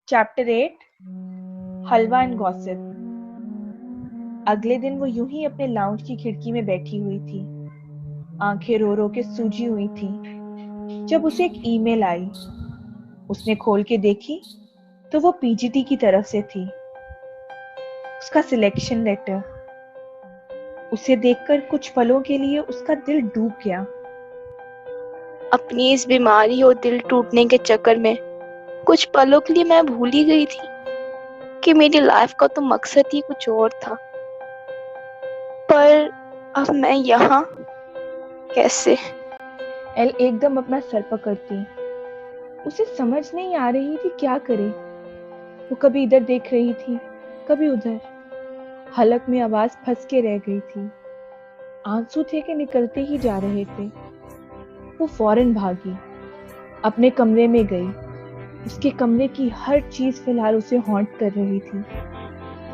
Chapter 8 halwa and gossip. अगले दिन वो यूं ही अपने लाउंज की खिड़की में बैठी हुई थी। आंखें रो रो के सूजी हुई थी जब उसे एक ईमेल आई। उसने खोल के देखी तो वो पीजीटी की तरफ से थी। उसका सिलेक्शन लेटर। उसे देखकर कुछ पलों के लिए उसका दिल डूब गया। अपनी इस बीमारी और दिल टूटने के चक्कर में कुछ पलों के लिए मैं भूल ही गई थी कि मेरी लाइफ का तो मकसद ही कुछ और था। पर अब मैं यहाँ कैसे? एल एकदम अपना सर पकड़ती। उसे समझ नहीं आ रही थी क्या करे। वो कभी इधर देख रही थी, कभी उधर। हलक में आवाज फंस के रह गई थी। आंसू थे कि निकलते ही जा रहे थे। वो फौरन भागी, अपने कमरे में गई। उसके कमरे की हर चीज फिलहाल उसे हॉन्ट कर रही थी।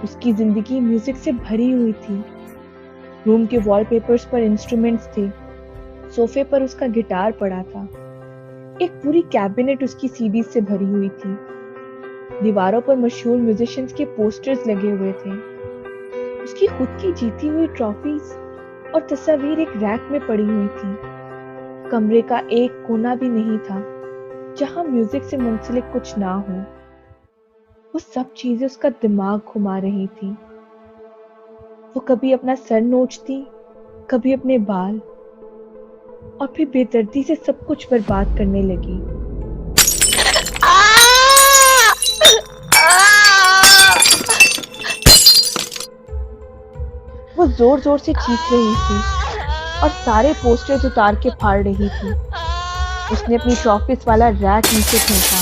उसकी जिंदगी म्यूजिक से भरी हुई थी। रूम के वॉलपेपर्स पर इंस्ट्रूमेंट्स थे। सोफे पर उसका गिटार पड़ा था। एक पूरी कैबिनेट उसकी सीडीज से भरी हुई थी। दीवारों पर मशहूर म्यूजिशियंस के पोस्टर्स लगे हुए थे। उसकी खुद की जीती हुई ट्रॉफीज और तस्वीर एक रैक में पड़ी हुई थी। कमरे का एक कोना भी नहीं था जहां म्यूजिक से मुंसलिक कुछ ना हो। वो सब चीजें उसका दिमाग घुमा रही थी। वो कभी अपना सर नोचती, कभी अपने बाल, और फिर बेदर्दी से सब कुछ बर्बाद करने लगी। वो जोर जोर से चीख रही थी और सारे पोस्टर्स उतार के फाड़ रही थी। उसने अपनी ट्रॉफीज वाला रैक नीचे फेंका,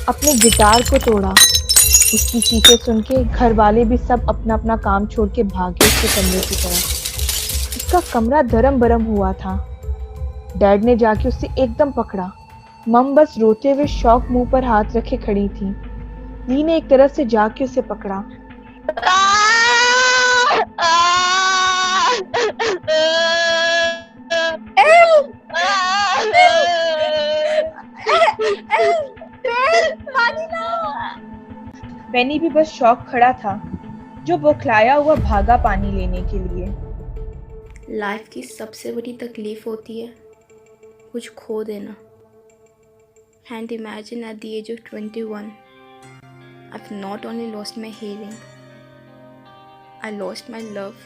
अपने गिटार को तोड़ा। उसकी चीखें सुन के घर वाले भी सब अपना अपना काम छोड़ के भागे उसके कमरे की तरफ। उसका कमरा धर्म बरम हुआ था। डैड ने जाके उसे एकदम पकड़ा। मम बस रोते हुए शौक मुंह पर हाथ रखे खड़ी थी। ली ने एक तरफ से जाके उसे पकड़ा। बेनी भी बस शौक खड़ा था, जो बौखलाया हुआ भागा पानी लेने के लिए। लाइफ की सबसे बड़ी तकलीफ होती है कुछ खो देना। And imagine at the age of 21, I've not only lost my hearing, I lost my love,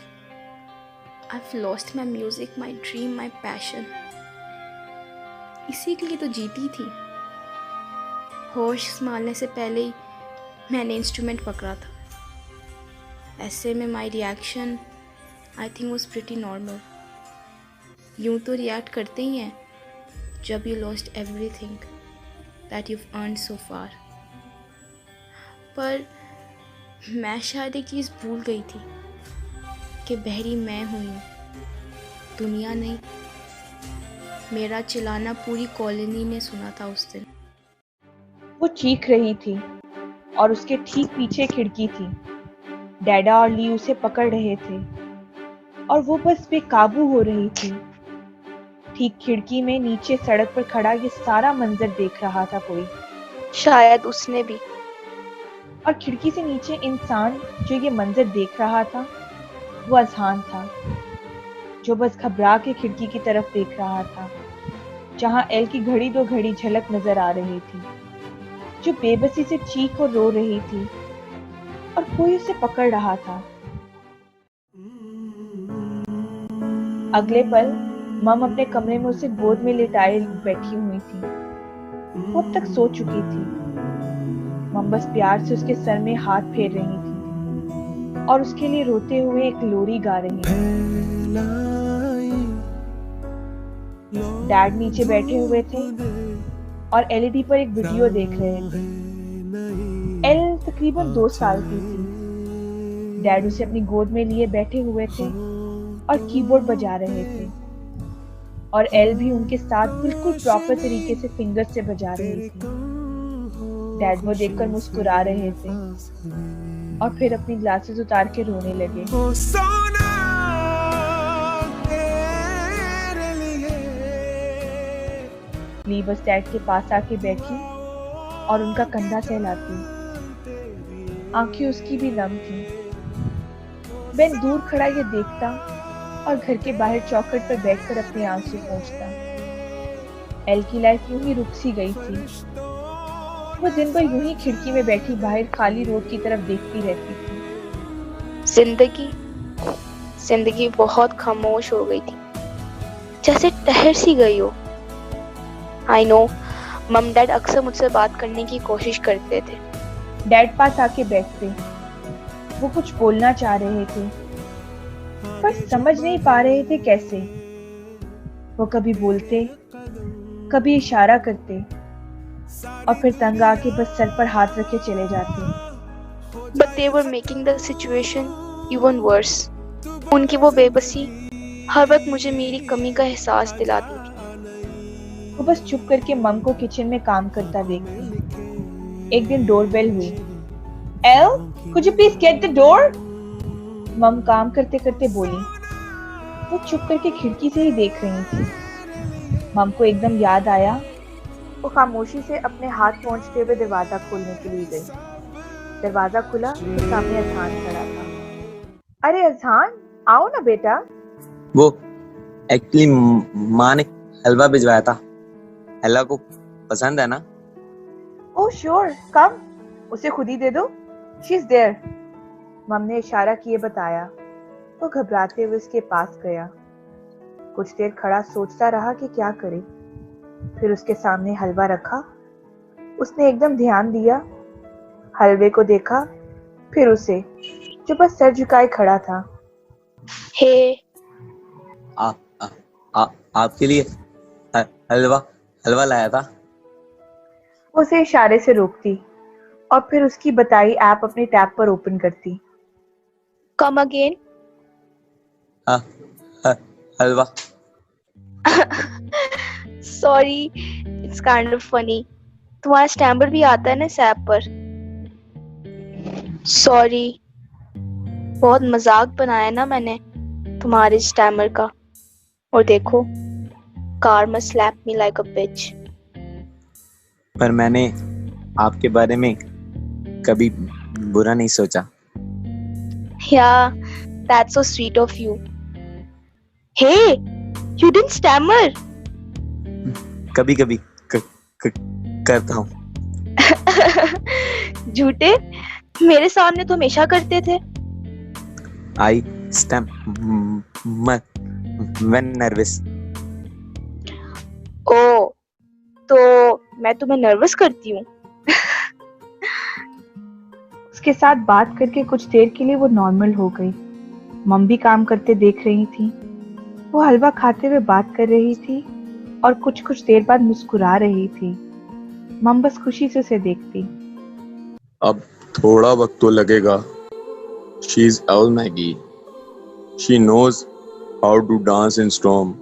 I've lost my music, my dream, my passion. इसी के लिए तो जीती थी। होश संभालने से पहले ही मैंने इंस्ट्रूमेंट पकड़ा था। ऐसे में my reaction I think was pretty normal. यूँ तो रिएक्ट करते ही हैं जब you lost everything that you've earned so far. पर मैं शायद एक चीज़ भूल गई थी कि बहरी मैं हुई हूँ, दुनिया नहीं। मेरा चिल्लाना पूरी कॉलोनी ने सुना था उस दिन। वो चीख रही थी और उसके ठीक पीछे खिड़की थी। डैडा और ली उसे पकड़ रहे थे और वो बस बेकाबू हो रही थी। ठीक खिड़की में नीचे सड़क पर खड़ा ये सारा मंजर देख रहा था कोई। शायद उसने भी। और खिड़की से नीचे इंसान जो ये मंजर देख रहा था वो अजहान था, जो बस घबरा के खिड़की की तरफ देख रहा था, जहां एल की घड़ी दो घड़ी झलक नजर आ रही थी, जो बेबसी से चीख और रो रही थी और कोई उसे पकड़ रहा था। अगले पल मम अपने कमरे में उसे गोद में लिटाए बैठी हुई थी। वो अब तक सो चुकी थी। मम बस प्यार से उसके सर में हाथ फेर रही थी और उसके लिए रोते हुए एक लोरी गा रही थी। डैड नीचे बैठे हुए थे और एलईडी पर एक वीडियो देख रहे थे। एल तकरीबन 2 साल की थी। डैड उसे अपनी गोद में लिए बैठे हुए थे और कीबोर्ड बजा रहे थे और एल भी उनके साथ बिल्कुल प्रॉपर तरीके से फिंगर से बजा रही थी। डैड वो देखकर मुस्कुरा रहे थे और फिर अपनी ग्लासेस उतार के रोने लगे। ली बस डैड के पास आके बैठी और उनका कंधा सहलाती। आंखें उसकी भी नम थी। बेन दूर खड़ा ये देखता और घर के बाहर चौखट पर बैठकर अपने आंसू पोंछता। एल की लाइफ यूं ही रुक सी गई थी। वो दिन भर यूं ही खिड़की में बैठी बाहर खाली रोड की तरफ देखती रहती थी। जिंदगी बहुत खामोश हो गई थी, जैसे ठहर सी गई हो। आई नो, मम डैड अक्सर मुझसे बात करने की कोशिश करते थे। डैड पास आके बैठते। वो कुछ बोलना चाह रहे थे पर समझ नहीं पा रहे थे कैसे। वो कभी बोलते, कभी इशारा करते और फिर तंग आके बस सर पर हाथ रखे चले जाते। But they were making the situation even worse. उनकी वो बेबसी हर वक्त मुझे मेरी कमी का एहसास दिलाती थी। वो बस चुप करके मम को किचन में काम करता देखती। एक दिन डोरबेल हुई। L, could you please get the door? मम काम करते करते बोली। वो चुप करके खिड़की से ही देख रही थी। मम को एकदम याद आया। वो खामोशी से अपने हाथ पहुंचते हुए दरवाजा खोलने के लिए गई। दरवाजा खुला तो सामने अजहान खड़ा था। अरे अजहान, आओ ना बेटा। वो एक्चुअली माँ ने हलवा भिजवाया था। हलवा को पसंद है ना? Oh sure, come. उसे खुद ही दे दो। She is there. मम ने इशारा किए बताया। वो घबराते हुए उसके पास गया। कुछ देर खड़ा सोचता रहा कि क्या करे। फिर उसके सामने हलवा रखा। उसने एकदम ध्यान दिया, हलवे को देखा, फिर उसे, जो बस सर झुकाए खड़ा था। हे, आपके लिए हलवा लाया था। उसे इशारे से रोकती और फिर उसकी बताई ऐप अपने टैब पर ओपन करती। Come again. Halwa. Sorry, it's kind of funny. तुम्हारा स्टैम्पर भी आता है ना इस ऐप पर। सॉरी, बहुत मजाक बनाया ना मैंने तुम्हारे स्टैमर का। और देखो, karma slapped me like a bitch. पर मैंने आपके बारे में कभी बुरा नहीं सोचा। Yeah, that's so sweet of you. Hey, you didn't stammer. कभी कभी करता हूँ। झूठे, मेरे सामने तो हमेशा करते थे। I stammer when nervous. ओ, तो मैं तुम्हें नर्वस करती हूँ। उसके साथ बात करके कुछ देर के लिए वो नॉर्मल हो गई। मम भी काम करते देख रही थी। वो हलवा खाते हुए बात कर रही थी और कुछ देर बाद मुस्कुरा रही थी। मम बस खुशी से उसे देखती। अब थोड़ा वक्त तो लगेगा। She is our Maggie. She knows how to dance in storm.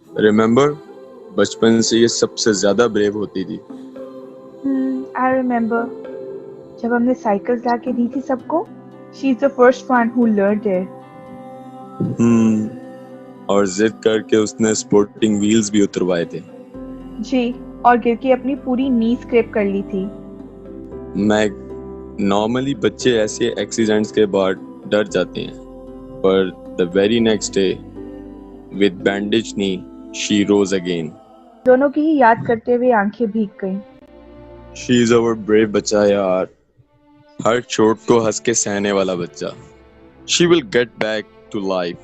Remember, बचपन से ये सबसे ज्यादा ब्रेव होती थी। I remember. जब हमने साइकिल्स लाके दी थी सबको, she is the first one who learned it. और जिद करके उसने स्पोर्टिंग व्हील्स भी उतरवाए थे। जी, और गिर के अपनी पूरी नी स्क्रैप कर ली थी। मैग, नॉर्मली बच्चे ऐसे एक्सीडेंट्स के बाद डर जाते हैं, पर the very next day with bandage knee she rose again. दोनों की ही याद करते हुए आंखें भीग गईं। शी इज अवर ब्रेव बच्चा यार, हर चोट को हंस के सहने वाला बच्चा। She will get back to life.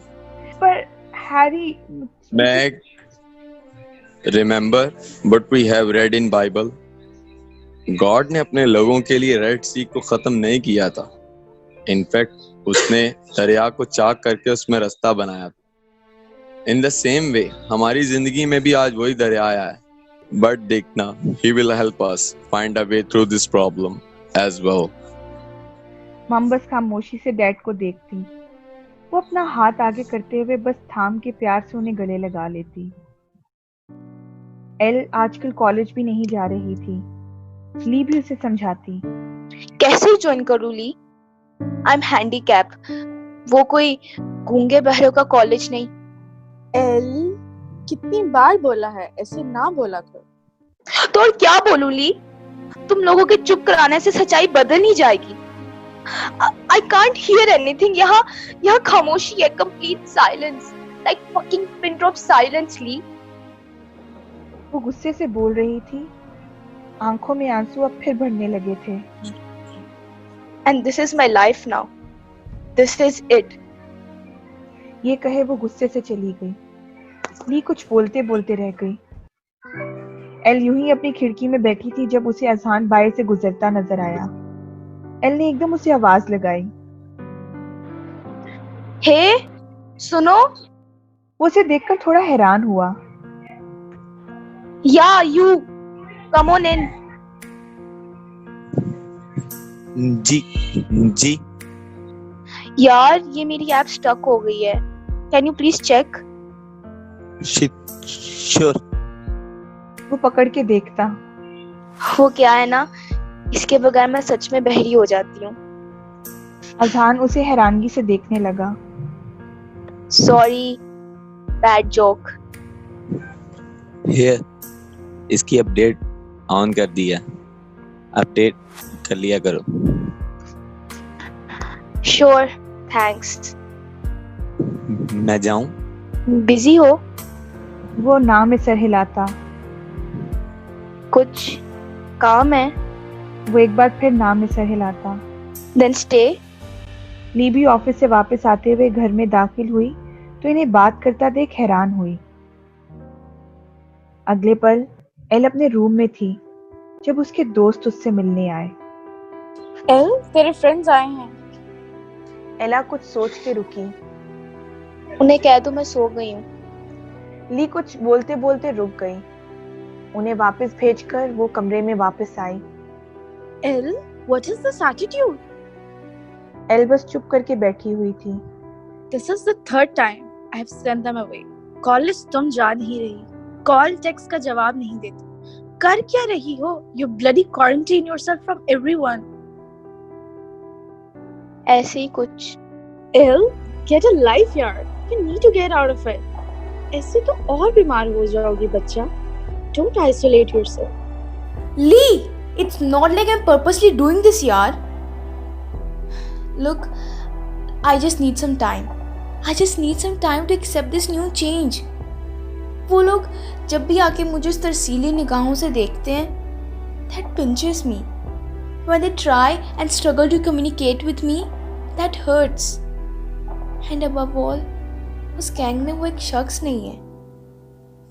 पर Harry, Mag, remember what we have read in Bible. God ने अपने लोगों के लिए रेड सी को खत्म नहीं किया था। इनफैक्ट उसने दरिया को चाक करके उसमें रास्ता बनाया था। इन द सेम वे हमारी जिंदगी में भी आज वही दरिया आया है, बट देखना, he will help us find a way through this problem as well. मम बस खामोशी से डैड को देखती। वो अपना हाथ आगे करते हुए बस थाम के प्यार से उन्हें गले लगा लेती। एल आजकल कॉलेज भी नहीं जा रही थी। ली भी उसे समझाती। कैसे ज्वाइन करूँ ली? I am handicap. वो कोई गूंगे बहरों का कॉलेज नहीं। एल, कितनी बार बोला है ऐसे ना बोला कर। तो और क्या बोलूं ली? तुम लोगों के चुप कराने से सच्चाई बदल नहीं जाएगी। I can't hear anything. यहाँ खामोशी है, complete silence, like fucking pin drop silence, Lee. वो गुस्से से बोल रही थी। आंखों में आंसू अब फिर भरने लगे थे। And this is my life now. This is it. ये कहे वो गुस्से से चली गई। ली कुछ बोलते बोलते रह गई। एल यूं ही अपनी खिड़की में बैठी थी जब उसे अजहान बाहर से गुजरता नजर आया। एल ने एकदम उसे आवाज लगाई। हे, सुनो। वो उसे देखकर थोड़ा हैरान हुआ। Yeah, you. Come on in. जी यार, ये मेरी ऐप स्टक हो गई है। Can you please check? Sure. वो पकड़ के देखता। वो क्या है ना, इसके बगैर मैं सच में बहरी हो जाती हूँ। अजहान उसे हैरानगी से देखने लगा। Sorry, bad joke. हियर, इसकी अपडेट ऑन कर दिया। अपडेट कर लिया करो। Sure, thanks. मैं जाऊं? Busy हो? वो ना में सर हिलाता। कुछ काम है? वो एक बार फिर ना में सर हिलाता। Then stay. ली भी ऑफिस से वापस आते हुए घर में दाखिल हुई तो इन्हें बात करता देख हैरान हुई। अगले पल एल अपने रूम में थी जब उसके दोस्त उससे मिलने आए। एल, तेरे फ्रेंड्स आए हैं। एला कुछ सोच के रुकी। उन्हें कह दो मैं सो गई हूँ। ली कुछ बोलते बोलते रुक गई। उन्हें वापस भेजकर वो कमरे में वापस आई। L, what is this attitude? L बस चुप करके बैठी हुई थी। This is the third time I have sent them away. College तुम जा नहीं रही, कॉल टेक्स्ट का जवाब नहीं देती। कर क्या रही हो? You bloody quarantine yourself from everyone. ऐसे ही कुछ। एल, get a life यार. You need to get out of it. ऐसे तो और बीमार हो जाओगी बच्चा। Don't isolate yourself. Lee, it's not like I'm purposely doing this, yaar. Look, I just need some time. I just need some time to accept this new change. वो लोग जब भी आके मुझे उस तरसीली निगाहों से देखते हैं, that pinches me. When they try and struggle to communicate with me, that hurts. And above all, उस गैंग में वो एक शख्स नहीं है.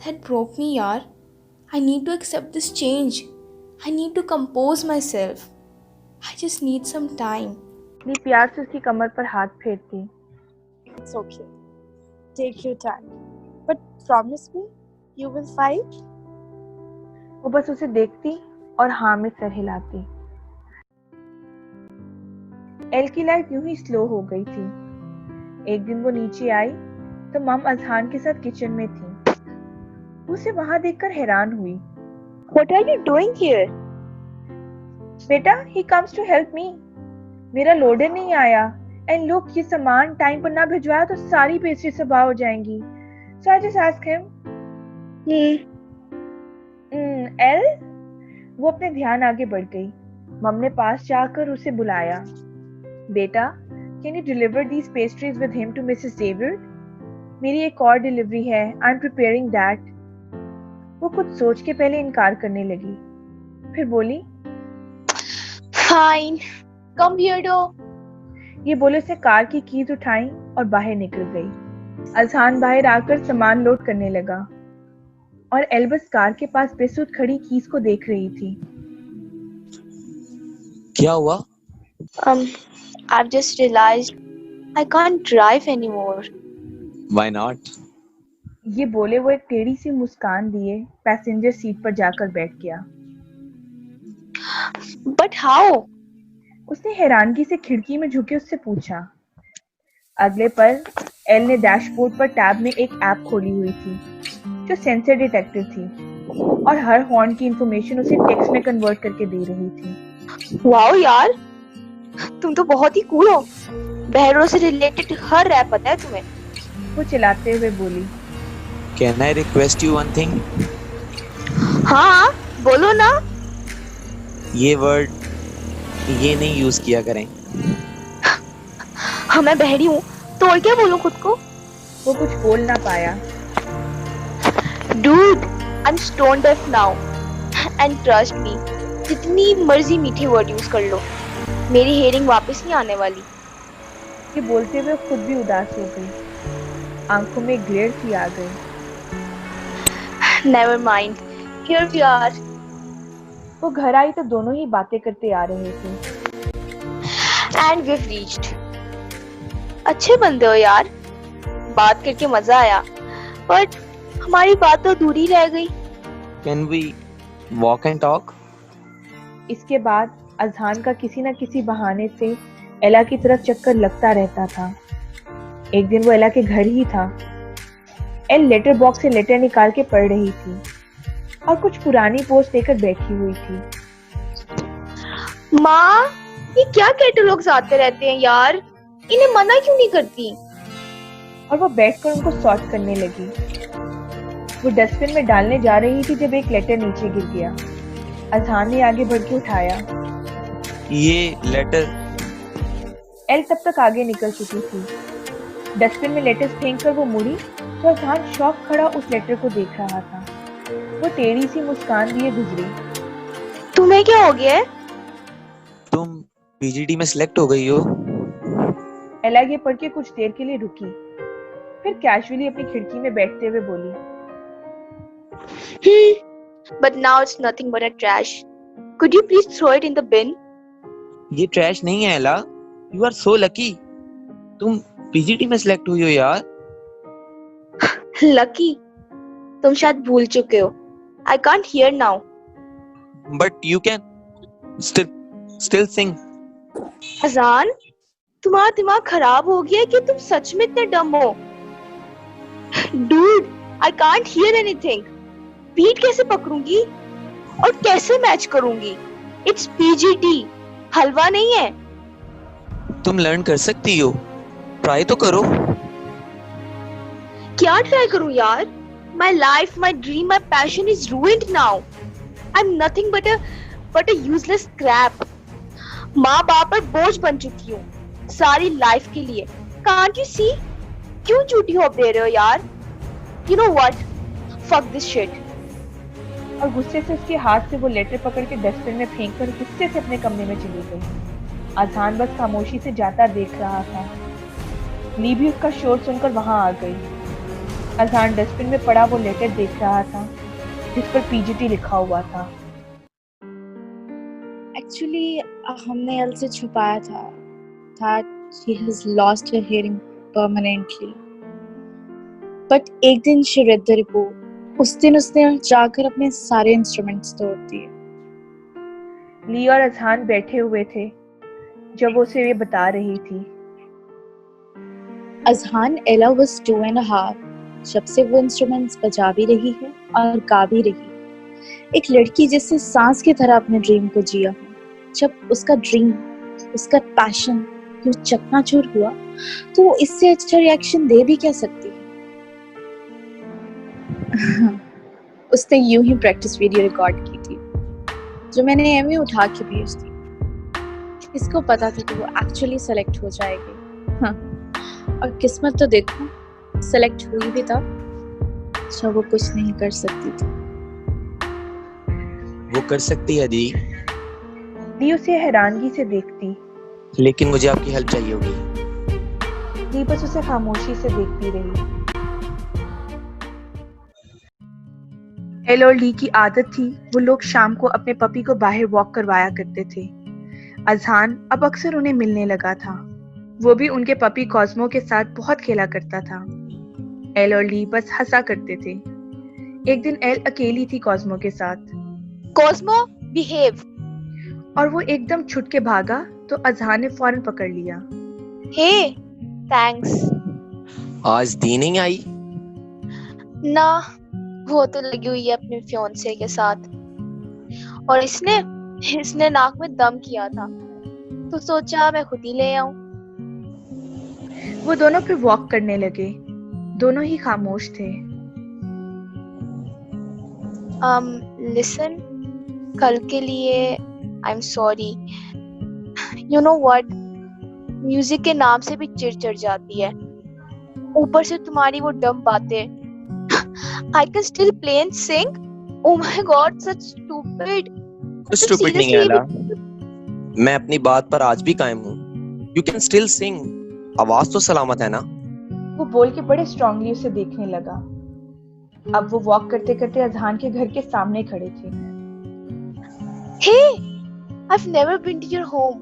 That broke me, यार. I need to accept this change. I need to compose myself. I just need some time. ली प्यार से उसकी कमर पर हाथ फेरती। It's okay. Take your time. But promise me, you will fight. वो बस उसे देखती और हाँ में सर हिलाती। एल की लाइफ यूं ही स्लो हो गई थी। एक दिन वो नीचे आई तो मम अजहान के साथ किचन में थी। उसे वहां देखकर हैरान हुई। What are you doing here? बेटा, he comes to help me. मेरा लोडर नहीं आया एंड लुक, ये सामान टाइम पर ना भिजवाया तो सारी पेस्ट्री तबाह हो जाएंगी। So I just asked him. L, वो अपने ध्यान आगे बढ़ गई। मम ने पास जाकर उसे बुलाया। बेटा, can you deliver these pastries with him to Mrs. David? मेरी एक और डिलीवरी है। I'm preparing that. वो कुछ सोच के पहले इनकार करने लगी, फिर बोली Fine. Come here, though. ये बोले उसने कार की कीज उठाई और बाहर निकल गई। अजहान बाहर आकर सामान लोड करने लगा और एल्बस कार के पास बेसुध खड़ी कीज को देख रही थी। क्या हुआ? I've just realized I can't drive anymore. Why not? ये बोले वो एक टेढ़ी सी मुस्कान दिए पैसेंजर सीट पर जाकर बैठ गया। But how? उसने हैरानगी से खिड़की में झुके उससे पूछा। अगले पल एल ने डैशबोर्ड पर टैब में एक ऐप खोली हुई थी जो सेंसर डिटेक्टर थी और हर हॉर्न की इंफॉर्मेशन उसे टेक्स्ट में कन्वर्ट करके दे रही थी। वाओ यार, तुम तो बहुत ही कूल हो। बहरों से रिलेटेड हर ऐप पता है तुम्हें। वो चिल्लाते हुए बोली। Can I request you one thing? हाँ, बोलो ना। ये वर्ड ये नहीं यूज किया करें। हाँ मैं बहरी हूँ तो और क्या बोलूँ खुद को। वो कुछ बोल ना पाया। Dude, I'm stone deaf now. And trust me, जितनी मर्जी मीठे वर्ड यूज कर लो, मेरी हेयरिंग वापस नहीं आने वाली। ये बोलते हुए खुद भी उदास हो गई। आंखों में ग्लेयर सी आ गई। Never mind, here we are. वो घर आई तो दोनों ही बातें करते आ रहे थे। And we've reached. अच्छे बंदे हो यार, बात करके मजा आया, but हमारी बात तो अधूरी रह गई। Can we walk and talk? इसके बाद अजहान का किसी न किसी बहाने से एला की तरफ चक्कर लगता रहता था। एक दिन वो एला के घर ही था। एल लेटर बॉक्स से लेटर निकाल के पढ़ रही थी और कुछ पुरानी पोस्ट लेकर बैठी हुई थी। माँ, ये क्या कैटलॉग्स आते रहते हैं यार, इन्हें मना क्यों नहीं करती? और वो बैठकर उनको सॉर्ट करने लगी। वो डस्टबिन में डालने जा रही थी जब एक लेटर नीचे गिर गया। अजहान ने आगे बढ़ के उठाया। ये लेटर? एल तब तक आगे निकल चुकी थी। डस्टबिन में लेटर्स फेंककर वो मुड़ी तो अजहान शॉक खड़ा उस लेटर को देख रहा था। वो टेढ़ी सी मुस्कान दिए गुजरी। तुम्हें क्या हो गया है? तुम पीजीटी में सिलेक्ट हो गई हो। एला ये पढ़ के कुछ देर के लिए रुकी, फिर कैजुअली अपनी खिड़की में बैठते हुए बोली, But now it's nothing but a trash. Could you please throw it in the bin? ये ट्रैश नहीं है एला, यू आर सो लकी। तुम पीजीटी में सिलेक्ट हुई हो यार। Lucky? तुम शायद भूल चुके हो। I can't hear now. But you can still sing. Ajaan, तुम्हारा दिमाग खराब हो गया कि तुम सच में इतने डम हो? Dude, I can't hear anything. Beat कैसे पकड़ूंगी और कैसे मैच करूंगी? It's PGT, हलवा नहीं है। तुम लर्न कर सकती हो, ट्राई तो करो। क्या ट्राई करूं यार? My life, my dream, my passion is ruined now. I'm nothing but a useless crap. माँ बाप पर बोझ बन चुकी हूँ सारी लाइफ के लिए। Can't you see? क्यों झूठी होप दे रहे हो यार? You know what? Fuck this shit. और गुस्से से उसके हाथ से वो लेटर पकड़ के डस्टबिन में फेंककर गुस्से से अपने कमरे में चली गई। अजहान बस खामोशी से जाता देख रहा था। ली भी उसका शोर सुनकर वहां आ गई। अजहान डस्टबिन में पड़ा वो लेटर देख रहा था जिस पर पीजीटी लिखा हुआ था। एक्चुअली हमने एल से छुपाया था that she has lost her hearing permanently. But एक दिन she read the report. उस दिन उसने जाकर अपने सारे इंस्ट्रूमेंट्स तोड़ दिए। ली और अजहान बैठे हुए थे जब वो उसे ये बता रही थी। अजहान एला was 2.5 जब से वो इंस्ट्रूमेंट्स बजा भी रही है और गा भी रही है। एक लड़की जिससे सांस की तरह अपने ड्रीम को जिया हो। जब उसका ड्रीम, उसका पैशन यूं चकनाचूर हुआ तो वो इससे अच्छा रिएक्शन दे भी क्या सकती है। उसने यूं ही प्रैक्टिस वीडियो रिकॉर्ड की थी जो मैंने एमी उठा के भेज दी। इसको पता था कि वो एक्चुअली सेलेक्ट हो जाएगी। हाँ, और किस्मत तो देखो सेलेक्ट हुई भी था जो वो कुछ नहीं कर सकती थी। वो कर सकती है दी। ली उसे हैरानगी से देखती, लेकिन मुझे आपकी हेल्प चाहिए होगी। ली बस उसे खामोशी से देखती रही। एल और ली की आदत थी वो लोग शाम को अपने पपी को बाहर वॉक करवाया करते थे। अजहान अब अक्सर उन्हें मिलने लगा था। वो भी उनके पपी कॉस्मो के साथ बहुत खेला करता था। एल और ली बस हंसा करते थे। एक दिन एल अकेली थी कॉस्मो के साथ। Cosmo, behave. और वो एकदम छुट के भागा तो अजहान ने फौरन पकड़ लिया। हे, थैंक्स। आज दी नहीं आई? ना, वो तो लगी हुई है अपने फियांसे के साथ। और इसने नाक में दम किया था तो सोचा मैं खुद ही ले आऊं। वो दोनों फिर वॉक करने लगे। दोनों ही खामोश थे। लिसन, कल के लिए I'm sorry. You know what? Music के नाम से भी चिढ़ चढ़ जाती है, ऊपर से तुम्हारी वो डम बातें. I can still play and sing. Oh my God, such stupid. कुछ स्टूपिड नहीं है एला, मैं अपनी बात पर आज भी कायम हूँ. यू कैन स्टिल सिंग, आवाज तो सलामत है ना. वो बोल के बड़े स्ट्रांगली उसे देखने लगा. अब वो वॉक करते करते अजहान के घर के सामने खड़े थे. Hey, I've never been to your home.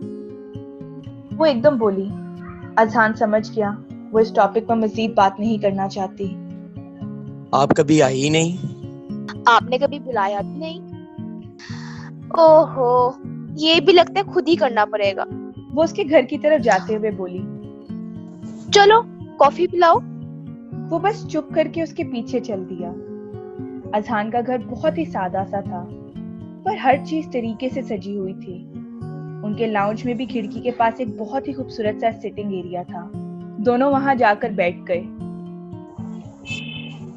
वो एकदम बोली. अजहान समझ गया वो इस टॉपिक पर मजीद बात नहीं करना चाहती. आप कभी आई ही नहीं. आपने कभी बुलाया भी नहीं. ओहो, ये भी लगता है खुद ही करना पड़ेगा. वो उसके घर की तरफ जाते हुए बोली. चलो कॉफी पिलाओ. वो बस चुप करके उसके पीछे चल दिया. अजहान का घर बहुत ही सादा सा था, पर हर चीज तरीके से सजी हुई थी. उनके लाउंज में भी खिड़की के पास एक बहुत ही खूबसूरत सा सिटिंग एरिया था. दोनों वहां जाकर बैठ गए.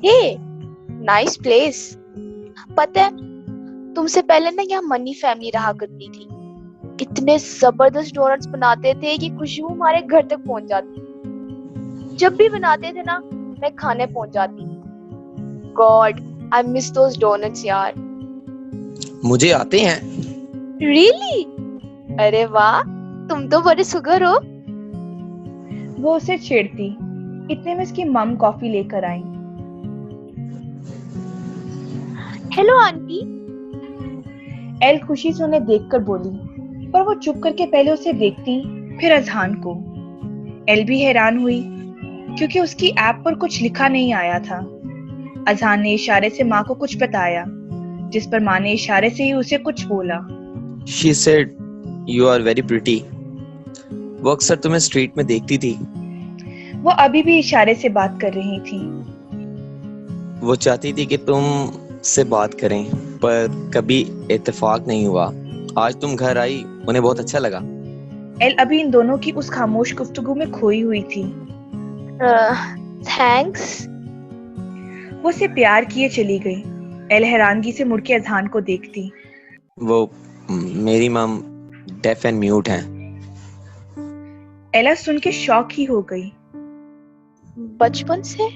हे, नाइस प्लेस. पता है, तुमसे पहले ना यहाँ मनी फैमिली रहा करती थी. इतने जबरदस्त डोनट्स बनाते थे कि खुशबू हमारे घर तक पहुंच जाती. जब भी बनाते थे ना, मैं खाने पहुंच जाती. God, I miss those donuts यार. मुझे आते हैं. रियली? अरे वाह, तुम तो बड़े सुगर हो. वो उसे छेड़ती. इतने में उसकी मम कॉफी लेकर आई. Hello aunty. एल खुशी से उन्हें देखकर बोली, पर वो चुप करके पहले उसे देखती, फिर अजहान को. एल भी हैरान हुई क्योंकि उसकी ऐप पर कुछ लिखा नहीं आया था. अजहान ने इशारे से माँ को कुछ बताया, जिस पर माँ ने इशारे से ही उसे कुछ बोला. She said, "You are very pretty." वो अक्सर तुम्हें स्ट्रीट में देखती थी. वो अभी भी इशारे से बात कर रही थी. वो चाहती थी कि तुम से बात करें, पर कभी इत्तेफाक नहीं हुआ. आज तुम घर आई, उन्हें बहुत अच्छा लगा. एल अभी इन दोनों की उस खामोश गुफ्तगू में खोई हुई थी. थैंक्स. वो उसे प्यार किए चली गई. एल हैरानगी से मुड़ के अजहान को देखती. वो मेरी मम डेफ एंड म्यूट हैं. एला सुन के शॉक ही हो गई. बचपन से?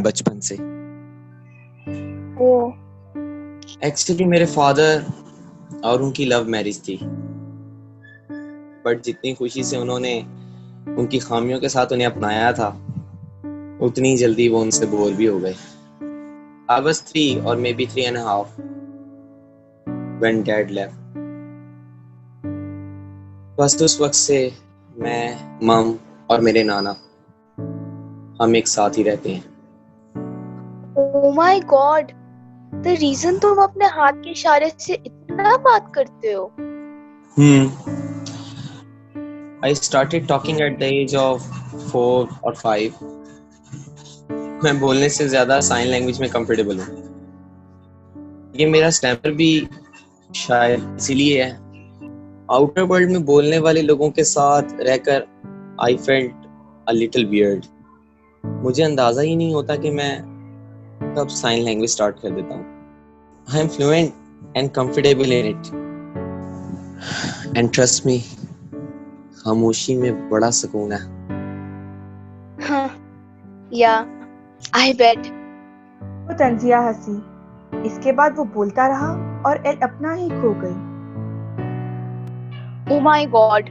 बचपन से. ओ. एक्चुअली मेरे फादर और उनकी लव मैरिज थी, बट जितनी खुशी से उन्होंने उनकी खामियों के साथ उन्हें अपनाया था, उतनी जल्दी वो उनसे बोर भी हो गए. I was 3 or maybe 3.5 when dad left. बस उस वक्त से मैं, मम और मेरे नाना हम एक साथ ही रहते हैं. Oh my God, the reason तुम अपने हाथ के इशारे से इतना बात करते हो. I started talking at the age of 4 or 5. मैं बोलने से ज्यादा साइन लैंग्वेज में कंफर्टेबल हूँ. ये मेरा स्टैमर भी शायद इसीलिए है. आउटर वर्ल्ड में बोलने वाले लोगों के साथ रहकर I felt a little weird. मुझे अंदाजा ही नहीं होता कि मैं कब साइन लैंग्वेज स्टार्ट कर देता हूँ. I am fluent and comfortable in it. And trust me, खामोशी में बड़ा सुकून है. हाँ, या I bet. वो तंजिया हंसी. इसके बाद वो बोलता रहा और एल अपना ही खो गई. Oh my God.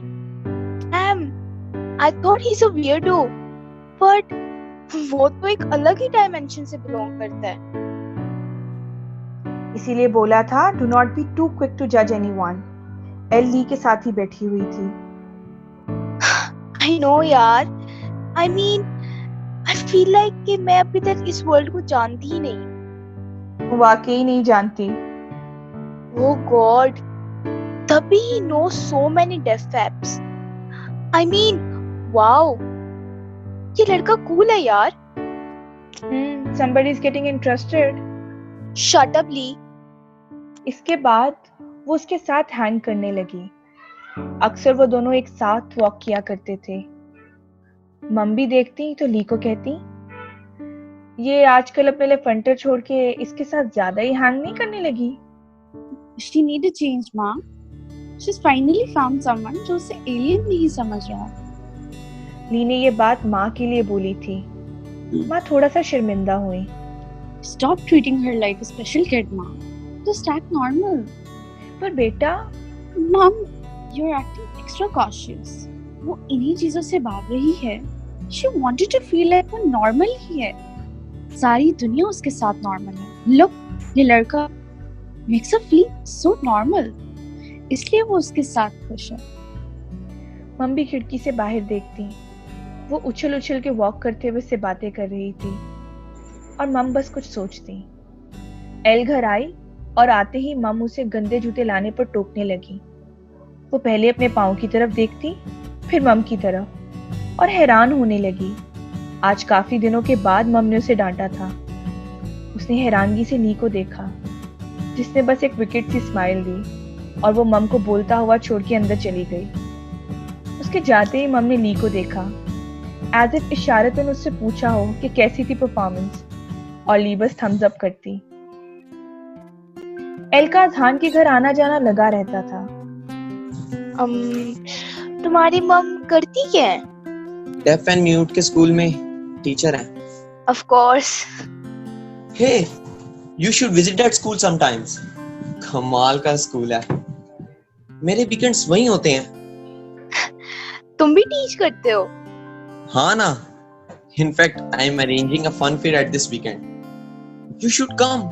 I thought he's a weirdo. But वो तो एक अलग ही डायमेंशन से बिलोंग करता है. इसीलिए बोला था, do not be too quick to judge anyone. L Lee के साथ ही बैठी हुई थी. I know यार. I mean, I feel like कि मैं अभी तक इस वर्ल्ड को जानती ही नहीं. वो वाकई नहीं जानती. Oh God. तभी he knows so many deaf apps. I mean, wow. ये लड़का कूल है यार. Somebody is getting interested. Shut up, Lee. इसके बाद वो उसके साथ हैंग करने लगी. अक्सर वो दोनों एक साथ वॉक किया करते थे. मम भी देखती तो ली को कहती, ये आजकल अपने लिए फंटर छोड़ के इसके साथ ज्यादा ही हैंग नहीं करने लगी. She need a change, माँ. She's finally found someone जो उसे alien नहीं समझ रहा. ली ने ये बात माँ के लिए बोली थी. माँ थोड़ा सा शर्मिंदा हुई. Stop treating her like a special kid, माँ. Just act normal. पर बेटा, Mom, you're acting extra cautious. वो इन्हीं चीजों से भाग रही है. She wanted to feel like वो normal ही है. सारी दुनिया उसके साथ normal है. Look, ये लड़का makes her feel so normal. इसलिए वो उसके साथ खुश है. मम्मी खिड़की से बाहर देखती. वो उछल उछल के वॉक करते हुए से बातें कर रही थी और मम बस कुछ सोचती. एल घर आई और आते ही मम उसे गंदे जूते लाने पर टोकने लगी. वो पहले अपने पाँव की तरफ देखती, फिर मम की तरफ और हैरान होने लगी. आज काफी दिनों के बाद मम ने उसे डांटा था. उसने हैरानगी से ली को देखा, जिसने बस एक विकेट सी स्माइल दी और वो मम को बोलता हुआ छोड़ के अंदर चली गई. उसके जाते ही मम ने ली को देखा, एज इफ इशारतन उससे पूछा हो कि कैसी थी परफॉर्मेंस, और ली बस थम्स अप करती. एल का अजहान के घर आना जाना लगा रहता था. तुम्हारी मम करती क्या है? डेफ एंड म्यूट के स्कूल में टीचर हैं. Of course. Hey, you should visit that school sometimes. कमाल का स्कूल है. मेरे वीकेंड्स वहीं होते हैं. तुम भी टीच करते हो? हाँ ना. In fact, I am arranging a fun fair at this weekend. You should come.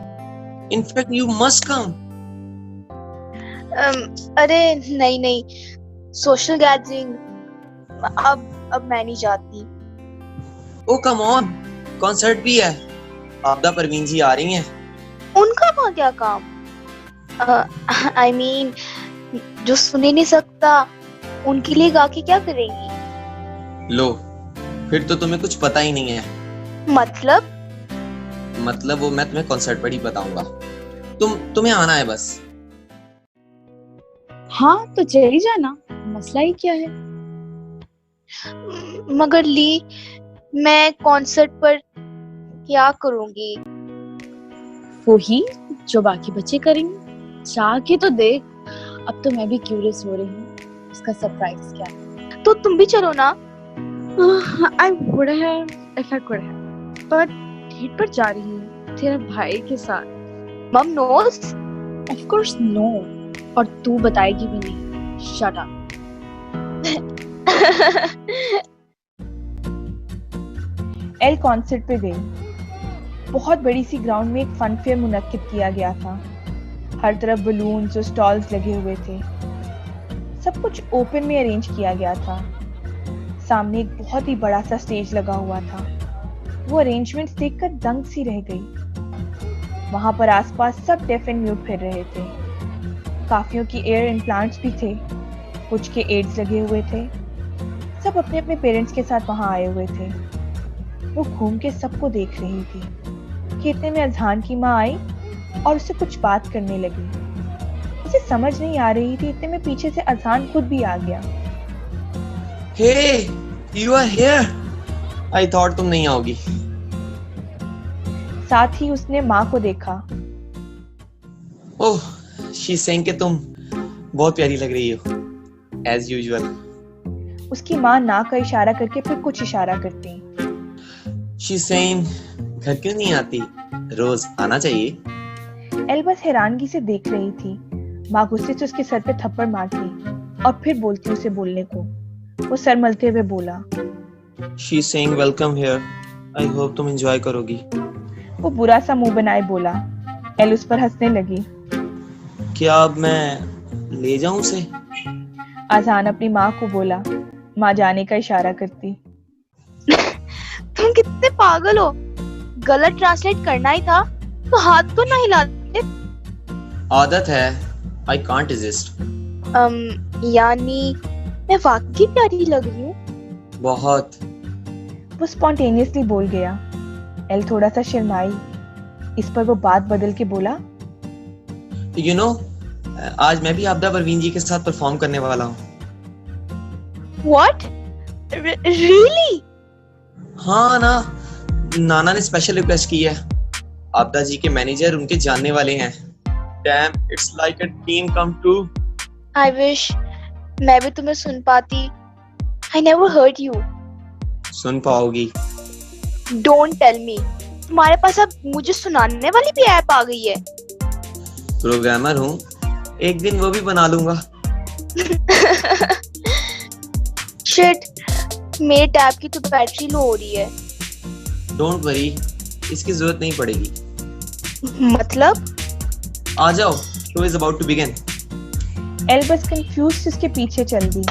In fact, you must come. अरे नहीं, सोशल गैदरिंग अब मैं नहीं जाती. Oh come on, कॉन्सर्ट भी है. आपदा परवीन जी आ रही हैं. उनका वहाँ क्या काम? I mean, जो सुन ही नहीं सकता उनके लिए गा के क्या करेंगी? लो, फिर तो तुम्हें कुछ पता ही नहीं है. मतलब वो मैं तुम्हें कॉन्सर्ट पर ही बताऊंगा. तुम्हें आना है बस. हाँ तो चली जाना, मसला ही क्या है. मगर ली, मैं कॉन्सर्ट पर क्या करूंगी? वो ही जो बाकी बच्चे करेंगे. जाके तो देख. अब तो मैं भी क्यूरियस हो रही हूँ उसका सरप्राइज क्या है. तो तुम भी चलो ना. I would have if I could have, but date पर जा रही हूँ तेरे भाई के साथ. मम नोस? Of course no. और तू बताएगी भी नहीं. Shut up. एल कॉन्सर्ट पे गई. बहुत बड़ी सी ग्राउंड में एक फन फेयर मुनक्किद किया गया था. हर तरफ बलून्स और स्टॉल्स लगे हुए थे. सब कुछ ओपन में अरेंज किया गया था. सामने एक बहुत ही बड़ा सा स्टेज लगा हुआ था. वो अरेंजमेंट्स देखकर दंग सी रह गई. वहां पर आसपास सब डेफ एंड म्यूट फिर रहे थे. काफियों की एयर इम्प्लांट्स भी थे. कुछ के एड्स लगे हुए थे. सब अपने अपने पेरेंट्स के साथ वहां आए हुए थे. वो घूम के सबको देख रही थी कि इतने में अजहान की माँ आई और उससे कुछ बात करने लगी. उसे समझ नहीं आ रही थी, इतने में पीछे से अजहान खुद भी आ गया. Hey, you are here. I thought तुम नहीं आओगी. साथ ही उसने माँ को देखा. ओह, she's saying कि तुम बहुत प्यारी लग रही हो. As usual. उसकी माँ नाक का इशारा करके फिर कुछ इशारा करती. She's saying घर क्यों नहीं आती? रोज आना चाहिए. एल बस हैरानगी से देख रही थी. माँ गुस्से से उसके सर पे थप्पड़ मारती और फिर बोलती उसे बोलने को. वो सर मलते हुए बोला. She's saying welcome here. I hope तुम enjoy करोगी. वो बुरा सा मुंह बनाए बोला. एल उस पर हंसने लगी. क्या अब मैं ले जाऊं उसे? अजहान अपनी माँ को बोला. माँ जाने का इशारा करती. तुम कितने पागल हो. गलत ट्रांसलेट करना ही था तो हाथ तो ना हिलाते. आदत है. I can't resist. यानी मैं वाकई प्यारी लग रही हूँ. बहुत. वो स्पॉन्टेनियसली बोल गया. एल थोड़ा सा शर्माई. इस पर वो बात बदल के बोला. You know, आज मैं भी आपदा परवीन जी के साथ परफॉर्म करने वाला हूँ. What? Really? हाँ ना, नाना ने स्पेशल रिक्वेस्ट की है. आपदा जी के मैनेजर उनके जानने वाले हैं. Damn, it's like a dream come true. I wish मैं भी तुम्हें सुन पाती. I never heard you. सुन पाओगी. Don't tell me. तुम्हारे पास अब मुझे सुनाने वाली भी ऐप आ गई है. प्रोग्रामर हूँ, एक दिन वो भी बना लूंगा. Shit, मेरे टैब की तो बैटरी लो हो रही है. Don't worry, इसकी जरूरत नहीं पड़ेगी. मतलब? आ जाओ, show is about to begin. L बस कंफ्यूज उसके पीछे चल दी.